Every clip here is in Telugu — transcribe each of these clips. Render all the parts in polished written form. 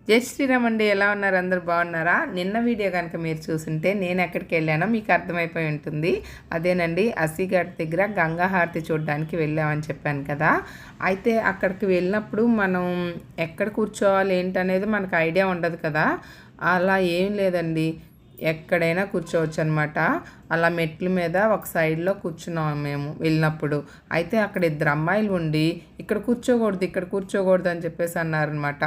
జై శ్రీరామ్ అండి. ఎలా ఉన్నారు? అందరు బాగున్నారా? నిన్న వీడియో కనుక మీరు చూసుంటే నేను ఎక్కడికి వెళ్ళానో మీకు అర్థమైపోయి ఉంటుంది. అదేనండి, అస్సీఘాట్ దగ్గర గంగా హారతి చూడడానికి వెళ్ళామని చెప్పాను కదా. అయితే అక్కడికి వెళ్ళినప్పుడు మనం ఎక్కడ కూర్చోవాలి ఏంటనేది మనకు ఐడియా ఉండదు కదా. అలా ఏం లేదండి, ఎక్కడైనా కూర్చోవచ్చు అనమాట. అలా మెట్ల మీద ఒక సైడ్లో కూర్చున్నాం మేము వెళ్ళినప్పుడు. అయితే అక్కడ ఇద్దరు అమ్మాయిలు ఉండి ఇక్కడ కూర్చోకూడదు ఇక్కడ కూర్చోకూడదు అని చెప్పేసి అన్నారనమాట.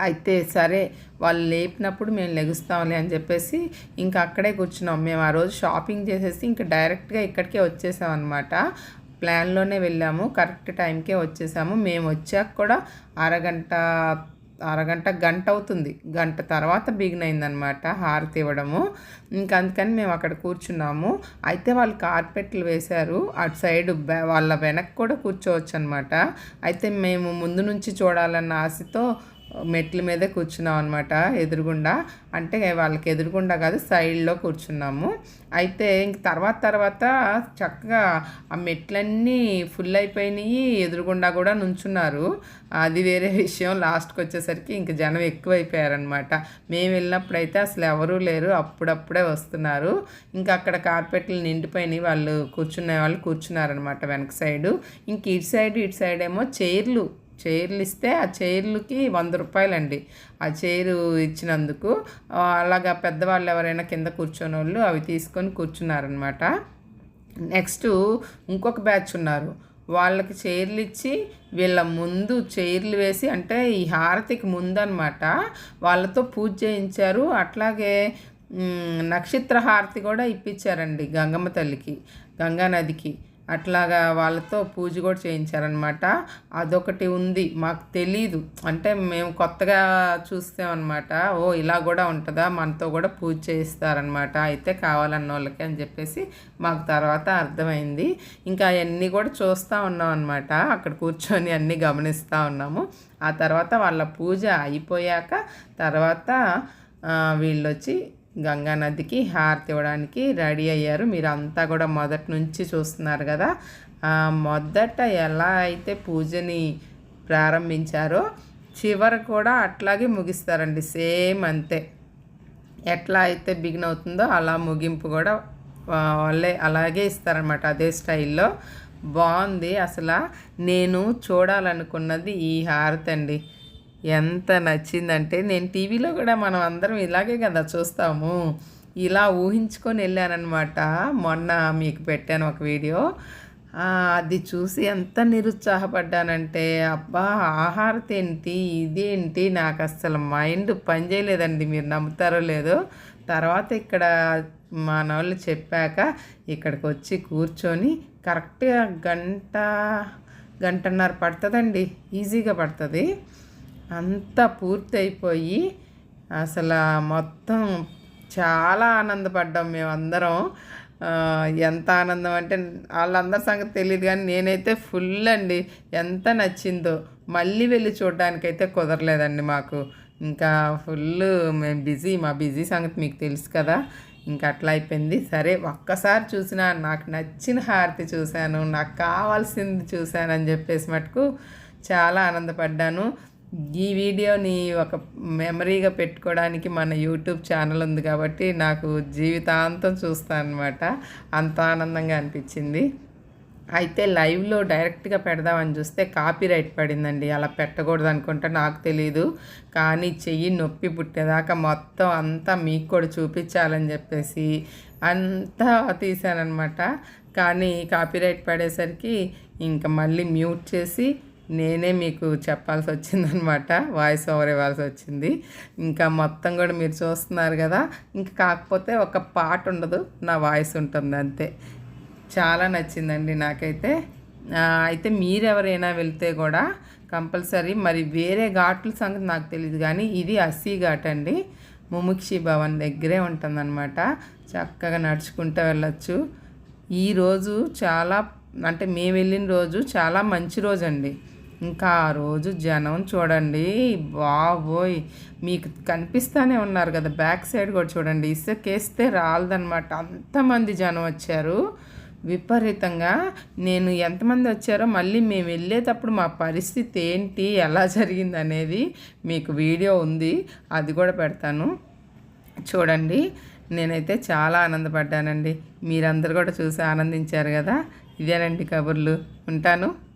అయితే సరే వాళ్ళు లేపినప్పుడు మేము లెగుస్తాంలే అని చెప్పేసి ఇంకా అక్కడే కూర్చున్నాం. మేము ఆ రోజు షాపింగ్ చేసేసి ఇంకా డైరెక్ట్గా ఇక్కడికే వచ్చేసాం అనమాట. ప్లాన్లోనే వెళ్ళాము, కరెక్ట్ టైంకే వచ్చేసాము. మేము వచ్చాక కూడా గంట అవుతుంది. గంట తర్వాత బిగిన్ అయిందనమాట హారతి ఇవ్వడము. ఇంకా అందుకని మేము అక్కడ కూర్చున్నాము. అయితే వాళ్ళు కార్పెట్లు వేశారు అటు సైడ్, వాళ్ళ వెనక్కి కూడా కూర్చోవచ్చు అనమాట. అయితే మేము ముందు నుంచి చూడాలన్న ఆశతో మెట్ల మీదే కూర్చున్నాం అనమాట, ఎదురుగుండా. అంటే వాళ్ళకి ఎదురుగుండా కాదు, సైడ్లో కూర్చున్నాము. అయితే ఇంక తర్వాత చక్కగా ఆ మెట్లన్నీ ఫుల్ అయిపోయినాయి, ఎదురుగుండా కూడా నుంచున్నారు. అది వేరే విషయం. లాస్ట్కి వచ్చేసరికి ఇంక జనం ఎక్కువైపోయారనమాట. మేము వెళ్ళినప్పుడైతే అసలు ఎవరూ లేరు, అప్పుడప్పుడే వస్తున్నారు. ఇంకా అక్కడ కార్పెట్లు నిండిపోయినాయి, వాళ్ళు కూర్చునే వాళ్ళు కూర్చున్నారనమాట వెనక సైడు. ఇంక ఇటు సైడ్ ఏమో చైర్లు ఇస్తే ఆ చైర్లకి 100 రూపాయలండి ఆ చైరు ఇచ్చినందుకు. అలాగా పెద్దవాళ్ళు ఎవరైనా కింద కూర్చొని వాళ్ళు అవి తీసుకొని కూర్చున్నారనమాట. నెక్స్ట్ ఇంకొక బ్యాచ్ ఉన్నారు, వాళ్ళకి చైర్లు ఇచ్చి వీళ్ళ ముందు చైర్లు వేసి, అంటే ఈ హారతికి ముందు అనమాట, వాళ్ళతో పూజ చేయించారు. అట్లాగే నక్షత్ర హారతి కూడా ఇప్పించారండి గంగమ్మ తల్లికి, గంగా నదికి. అట్లాగా వాళ్ళతో పూజ కూడా చేయించారనమాట. అదొకటి ఉంది, మాకు తెలీదు. అంటే మేము కొత్తగా చూస్తామన్నమాట. ఓ ఇలా కూడా ఉంటుందా, మనతో కూడా పూజ చేయిస్తారనమాట అయితే కావాలన్న వాళ్ళకి అని చెప్పేసి మాకు తర్వాత అర్థమైంది. ఇంకా అవన్నీ కూడా చూస్తూ ఉన్నాం అనమాట, అక్కడ కూర్చొని అన్నీ గమనిస్తూ ఉన్నాము. ఆ తర్వాత వాళ్ళ పూజ అయిపోయాక తర్వాత వీళ్ళొచ్చి గంగా నదికి హారతి ఇవ్వడానికి రెడీ అయ్యారు. మీరు అంతా కూడా మొదటి నుంచి చూస్తున్నారు కదా. మొదట ఎలా అయితే పూజని ప్రారంభించారో చివరి కూడా అట్లాగే ముగిస్తారండి, సేమ్ అంతే. ఎట్లా అయితే బిగిన్ అవుతుందో అలా ముగింపు కూడా వాళ్ళే అలాగే ఇస్తారనమాట, అదే స్టైల్లో. బాగుంది అసలు. నేను చూడాలనుకున్నది ఈ హారతి అండి. ఎంత నచ్చిందంటే, నేను టీవీలో కూడా మనం అందరం ఇలాగే కదా చూస్తాము, ఇలా ఊహించుకొని వెళ్ళానమాట. మొన్న మీకు పెట్టాను ఒక వీడియో, అది చూసి ఎంత నిరుత్సాహపడ్డానంటే, అబ్బా హారతి ఏంటి ఇదేంటి, నాకు అస్సలు మైండ్ పని చేయలేదండి, మీరు నమ్ముతారో లేదో. తర్వాత ఇక్కడ మన వాళ్ళు చెప్పాక ఇక్కడికి వచ్చి కూర్చొని కరెక్ట్గా గంటన్నర పడుతుందండి, ఈజీగా పడుతుంది. అంతా పూర్తయిపోయి అసలు మొత్తం చాలా ఆనందపడ్డాం మేమందరం. ఎంత ఆనందం అంటే వాళ్ళందరి సంగతి తెలియదు కానీ నేనైతే ఫుల్ అండి. ఎంత నచ్చిందో. మళ్ళీ వెళ్ళి చూడడానికైతే కుదరలేదండి మాకు. ఇంకా ఫుల్ మేము మా బిజీ సంగతి మీకు తెలుసు కదా. ఇంకా అట్లా అయిపోయింది. సరే ఒక్కసారి చూసినా నాకు నచ్చిన హారతి చూశాను, నాకు కావాల్సింది చూశాను అని చెప్పేసి మటుకు చాలా ఆనందపడ్డాను. ఈ వీడియోని ఒక మెమరీగా పెట్టుకోవడానికి మన యూట్యూబ్ ఛానల్ ఉంది కాబట్టి నాకు జీవితాంతం చూస్తాను అనమాట, అంత ఆనందంగా అనిపించింది. అయితే లైవ్లో డైరెక్ట్గా పెడదామని చూస్తే కాపీరైట్ పడిందండి. అలా పెట్టకూడదు అనుకుంటా, నాకు తెలీదు. కానీ చెయ్యి నొప్పి పుట్టేదాకా మొత్తం అంతా మీకు కూడా చూపించాలని చెప్పేసి అంతా తీసానమాట. కానీ కాపీరైట్ పడేసరికి ఇంకా మళ్ళీ మ్యూట్ చేసి నేనే మీకు చెప్పాల్సి వచ్చిందనమాట, వాయిస్ ఓవర్ ఇవ్వాల్సి వచ్చింది. ఇంకా మొత్తం కూడా మీరు చూస్తున్నారు కదా. ఇంకా కాకపోతే ఒక పాట ఉండదు, నా వాయిస్ ఉంటుంది అంతే. చాలా నచ్చిందండి నాకైతే. అయితే మీరెవరైనా వెళ్తే కూడా కంపల్సరీ, మరి వేరే ఘాట్ల సంగతి నాకు తెలియదు కానీ ఇది అస్సీఘాట్ అండి, ముముక్షి భవన్ దగ్గరే ఉంటుందన్నమాట. చక్కగా నడుచుకుంటూ వెళ్ళచ్చు. ఈరోజు చాలా, అంటే మేము వెళ్ళిన రోజు చాలా మంచి రోజు అండి. ఇంకా ఆ రోజు జనం చూడండి బాబోయ్, మీకు కనిపిస్తూనే ఉన్నారు కదా, బ్యాక్ సైడ్ కూడా చూడండి, ఇసుకేస్తే రాలదనమాట, అంతమంది జనం వచ్చారు. విపరీతంగా నేను ఎంతమంది వచ్చారో మళ్ళీ మేము వెళ్ళేటప్పుడు మా పరిస్థితి ఏంటి, ఎలా జరిగింది అనేది మీకు వీడియో ఉంది, అది కూడా పెడతాను చూడండి. నేనైతే చాలా ఆనందపడ్డానండి. మీరందరూ కూడా చూసి ఆనందించారు కదా. ఇదేనండి కబుర్లు. ఉంటాను.